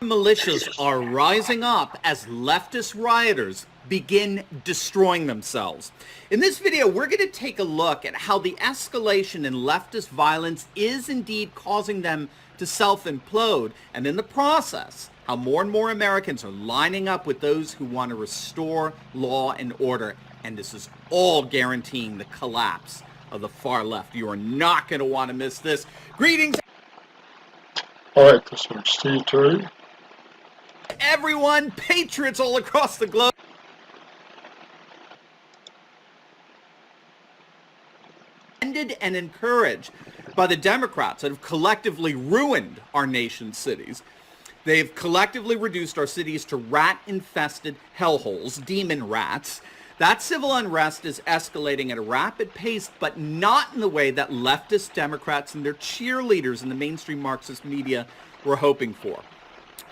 Militias are rising up as leftist rioters begin destroying themselves. In this video, we're going to take a look at how the escalation in leftist violence is indeed causing them to self-implode, and in the process, how more and more Americans are lining up with those who want to restore law and order, and this is all guaranteeing the collapse of the far left. You are not going to want to miss this. Greetings. All right, this one's Steve Terry. Everyone, patriots all across the globe. And encouraged by the Democrats that have collectively ruined our nation's cities. They've collectively reduced our cities to rat-infested hellholes, demon rats. That civil unrest is escalating at a rapid pace, but not in the way that leftist Democrats and their cheerleaders in the mainstream Marxist media were hoping for.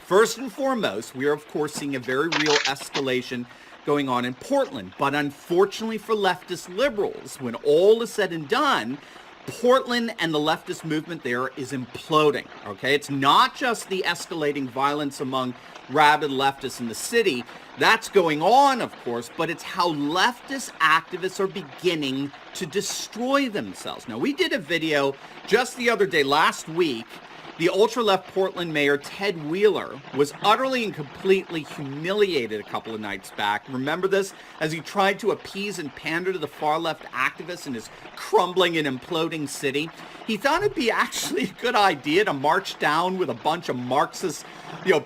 First and foremost, we are, of course, seeing a very real escalation going on in Portland. But unfortunately for leftist liberals, when all is said and done, Portland and the leftist movement there is imploding, okay? It's not just the escalating violence among rabid leftists in the city. That's going on, of course, but it's how leftist activists are beginning to destroy themselves. Now, we did a video just the other day, last week. The ultra-left Portland mayor, Ted Wheeler, was utterly and completely humiliated a couple of nights back. Remember this? As he tried to appease and pander to the far-left activists in his crumbling and imploding city. He thought it'd be actually a good idea to march down with a bunch of Marxist,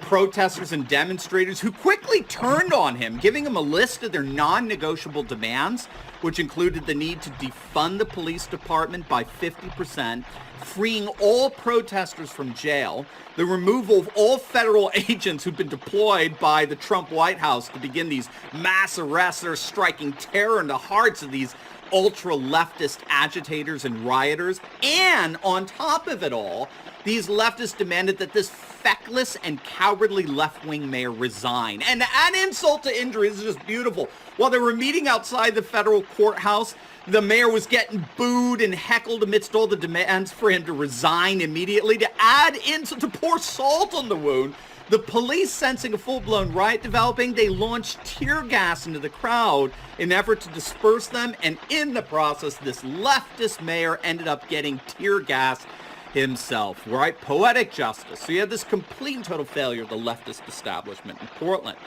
protesters and demonstrators who quickly turned on him, giving him a list of their non-negotiable demands, which included the need to defund the police department by 50%, freeing all protesters from jail, the removal of all federal agents who've been deployed by the Trump White House to begin these mass arrests that are striking terror in the hearts of these ultra-leftist agitators and rioters. And on top of it all, these leftists demanded that this feckless and cowardly left-wing mayor resign. And add insult to injury, this is just beautiful. While they were meeting outside the federal courthouse, the mayor was getting booed and heckled amidst all the demands for him to resign immediately. To add insult, to pour salt on the wound, the police, sensing a full-blown riot developing, they launched tear gas into the crowd in an effort to disperse them, and in the process, this leftist mayor ended up getting tear gas himself, right? Poetic justice. So you have this complete and total failure of the leftist establishment in Portland.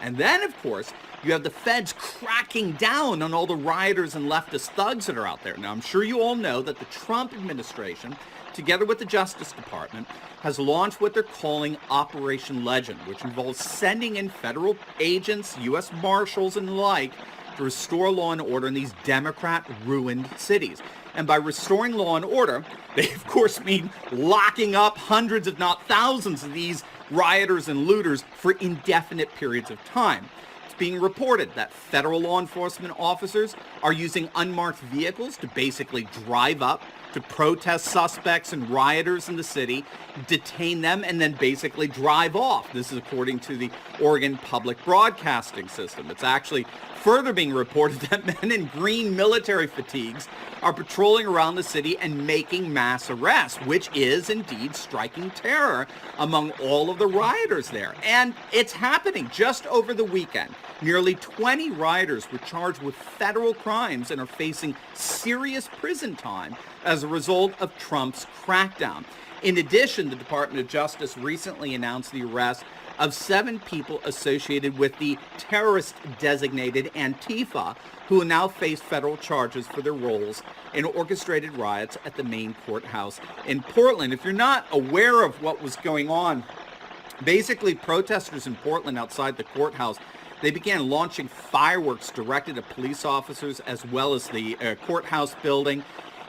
And then, of course, you have the feds cracking down on all the rioters and leftist thugs that are out there. Now, I'm sure you all know that the Trump administration, together with the Justice Department, has launched what they're calling Operation Legend, which involves sending in federal agents, U.S. Marshals, and the like to restore law and order in these Democrat-ruined cities. And by restoring law and order, they, of course, mean locking up hundreds, if not thousands, of these rioters and looters for indefinite periods of time. It's being reported that federal law enforcement officers are using unmarked vehicles to basically drive up to protest suspects and rioters in the city, detain them, and then basically drive off. This is according to the Oregon Public Broadcasting System. It's actually further being reported that men in green military fatigues are patrolling around the city and making mass arrests, which is indeed striking terror among all of the rioters there. And it's happening just over the weekend. Nearly 20 rioters were charged with federal crimes and are facing serious prison time as a result of Trump's crackdown. In addition, the Department of Justice recently announced the arrest of 7 people associated with the terrorist-designated Antifa, who now face federal charges for their roles in orchestrated riots at the main courthouse in Portland. If you're not aware of what was going on, basically protesters in Portland outside the courthouse, they began launching fireworks directed at police officers as well as the courthouse building.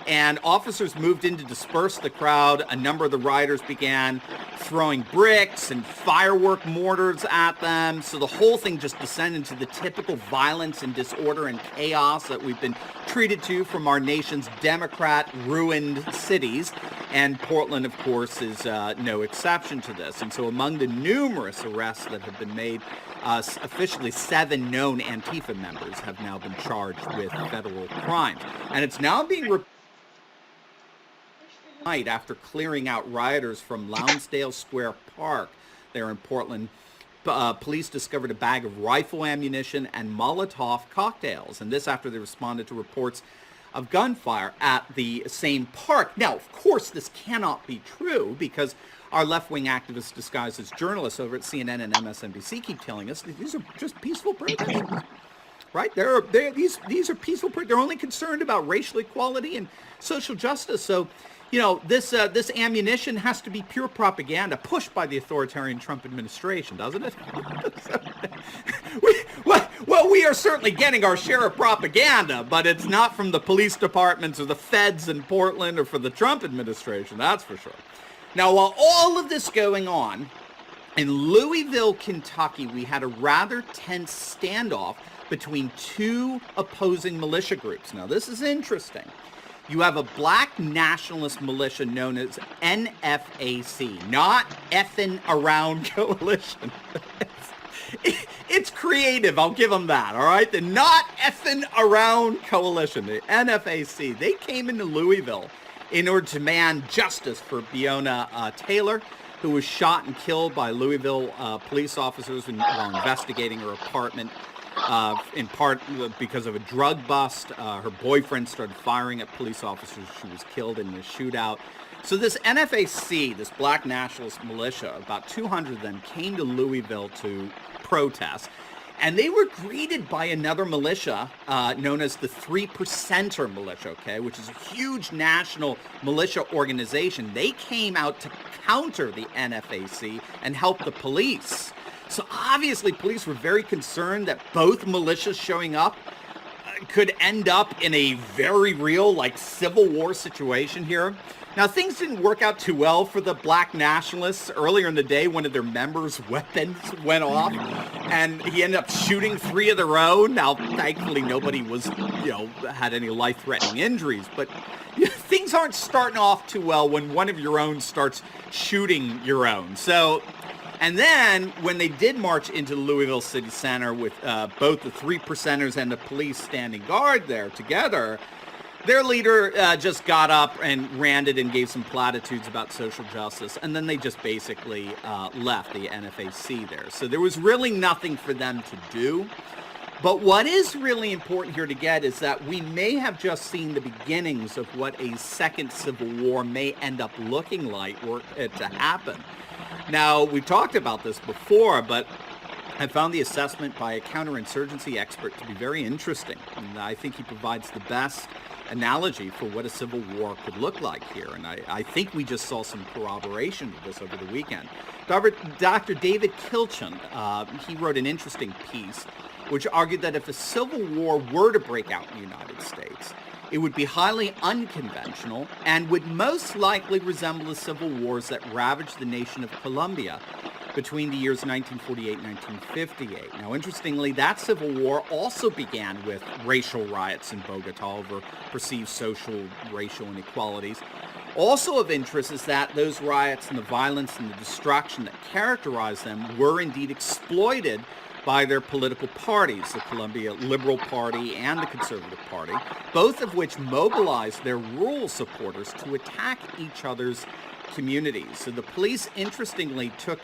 And officers moved in to disperse the crowd. A number of the rioters began throwing bricks and firework mortars at them. So the whole thing just descended into the typical violence and disorder and chaos that we've been treated to from our nation's Democrat-ruined cities. And Portland, of course, is no exception to this. And so among the numerous arrests that have been made, officially 7 known Antifa members have now been charged with federal crimes. And it's now being night after clearing out rioters from Lonsdale Square Park there in Portland, police discovered a bag of rifle ammunition and Molotov cocktails, and this after they responded to reports of gunfire at the same park. Now, of course, this cannot be true because our left-wing activists disguised as journalists over at CNN and MSNBC keep telling us that these are just peaceful protests. Right? These are peaceful. They're only concerned about racial equality and social justice. So, this ammunition has to be pure propaganda pushed by the authoritarian Trump administration, doesn't it? We are certainly getting our share of propaganda, but it's not from the police departments or the feds in Portland or for the Trump administration. That's for sure. Now, while all of this going on, in Louisville, Kentucky, we had a rather tense standoff between two opposing militia groups. Now, this is interesting. You have a black nationalist militia known as NFAC, not Effin' Around Coalition. It's creative, I'll give them that, all right? The Not Effin' Around Coalition, the NFAC. They came into Louisville in order to demand justice for Breonna Taylor, who was shot and killed by Louisville police officers while investigating her apartment. In part because of a drug bust. Her boyfriend started firing at police officers. She was killed in the shootout. So this NFAC, this black nationalist militia, about 200 of them came to Louisville to protest. And they were greeted by another militia known as the 3%er militia, okay, which is a huge national militia organization. They came out to counter the NFAC and help the police. So obviously police were very concerned that both militias showing up could end up in a very real, Civil War situation here. Now, things didn't work out too well for the black nationalists. Earlier in the day, one of their members' weapons went off, and he ended up shooting 3 of their own. Now, thankfully, nobody was, had any life-threatening injuries, but things aren't starting off too well when one of your own starts shooting your own. So, and then when they did march into the Louisville City Center with both the 3%ers and the police standing guard there together, their leader just got up and ranted and gave some platitudes about social justice, and then they just basically left the NFAC there. So there was really nothing for them to do. But what is really important here to get is that we may have just seen the beginnings of what a second Civil War may end up looking like were it to happen. Now, we've talked about this before, but I found the assessment by a counterinsurgency expert to be very interesting. And I think he provides the best analogy for what a civil war could look like here. And I think we just saw some corroboration of this over the weekend. Dr. David Kilchin, he wrote an interesting piece which argued that if a civil war were to break out in the United States, it would be highly unconventional and would most likely resemble the civil wars that ravaged the nation of Colombia between the years 1948 and 1958. Now, interestingly, that civil war also began with racial riots in Bogota over perceived social, racial inequalities. Also of interest is that those riots and the violence and the destruction that characterized them were indeed exploited by their political parties, the Colombia Liberal Party and the Conservative Party, both of which mobilized their rural supporters to attack each other's communities. So the police, interestingly, took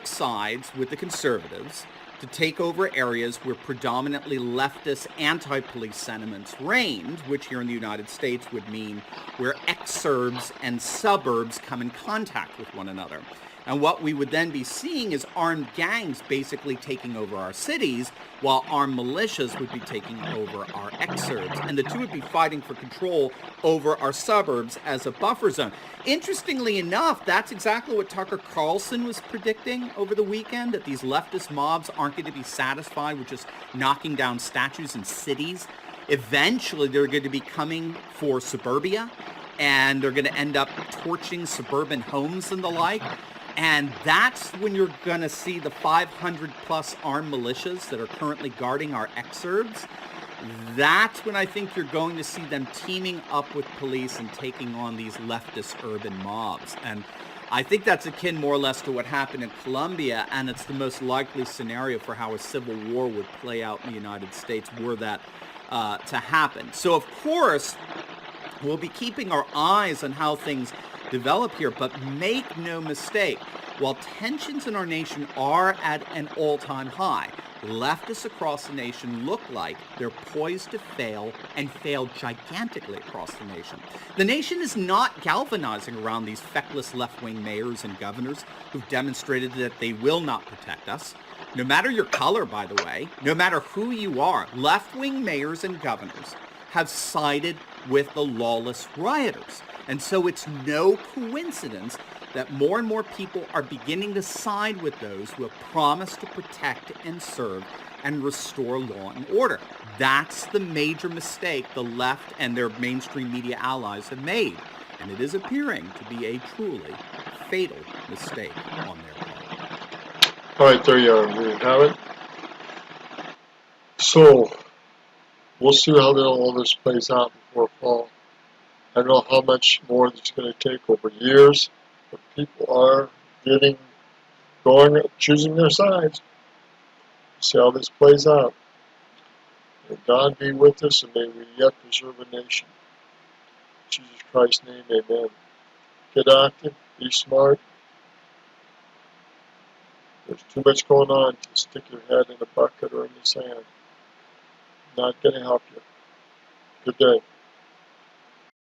sides with the conservatives to take over areas where predominantly leftist anti-police sentiments reigned, which here in the United States would mean where exurbs and suburbs come in contact with one another. And what we would then be seeing is armed gangs basically taking over our cities, while armed militias would be taking over our exurbs. And the two would be fighting for control over our suburbs as a buffer zone. Interestingly enough, that's exactly what Tucker Carlson was predicting over the weekend, that these leftist mobs aren't going to be satisfied with just knocking down statues in cities. Eventually, they're going to be coming for suburbia, and they're going to end up torching suburban homes and the like. And that's when you're going to see the 500 plus armed militias that are currently guarding our exurbs. That's when I think you're going to see them teaming up with police and taking on these leftist urban mobs. And I think that's akin more or less to what happened in Colombia, and it's the most likely scenario for how a civil war would play out in the United States were that to happen. So, of course, we'll be keeping our eyes on how things develop here, but make no mistake, While tensions in our nation are at an all-time high, leftists across the nation look like they're poised to fail and fail gigantically across the nation. The nation is not galvanizing around these feckless left-wing mayors and governors who've demonstrated that they will not protect us. No matter your color, by the way, no matter who you are, left-wing mayors and governors have sided with the lawless rioters. And so it's no coincidence that more and more people are beginning to side with those who have promised to protect and serve and restore law and order. That's the major mistake the left and their mainstream media allies have made. And it is appearing to be a truly fatal mistake on their part. All right, there you are. There you have it. So, we'll see how all this plays out before fall. I don't know how much more this is going to take over years, but people are choosing their sides. See how this plays out. May God be with us, and may we yet preserve a nation. In Jesus Christ's name, amen. Get active, be smart. There's too much going on to stick your head in a bucket or in the sand. Not going to help you. Good day.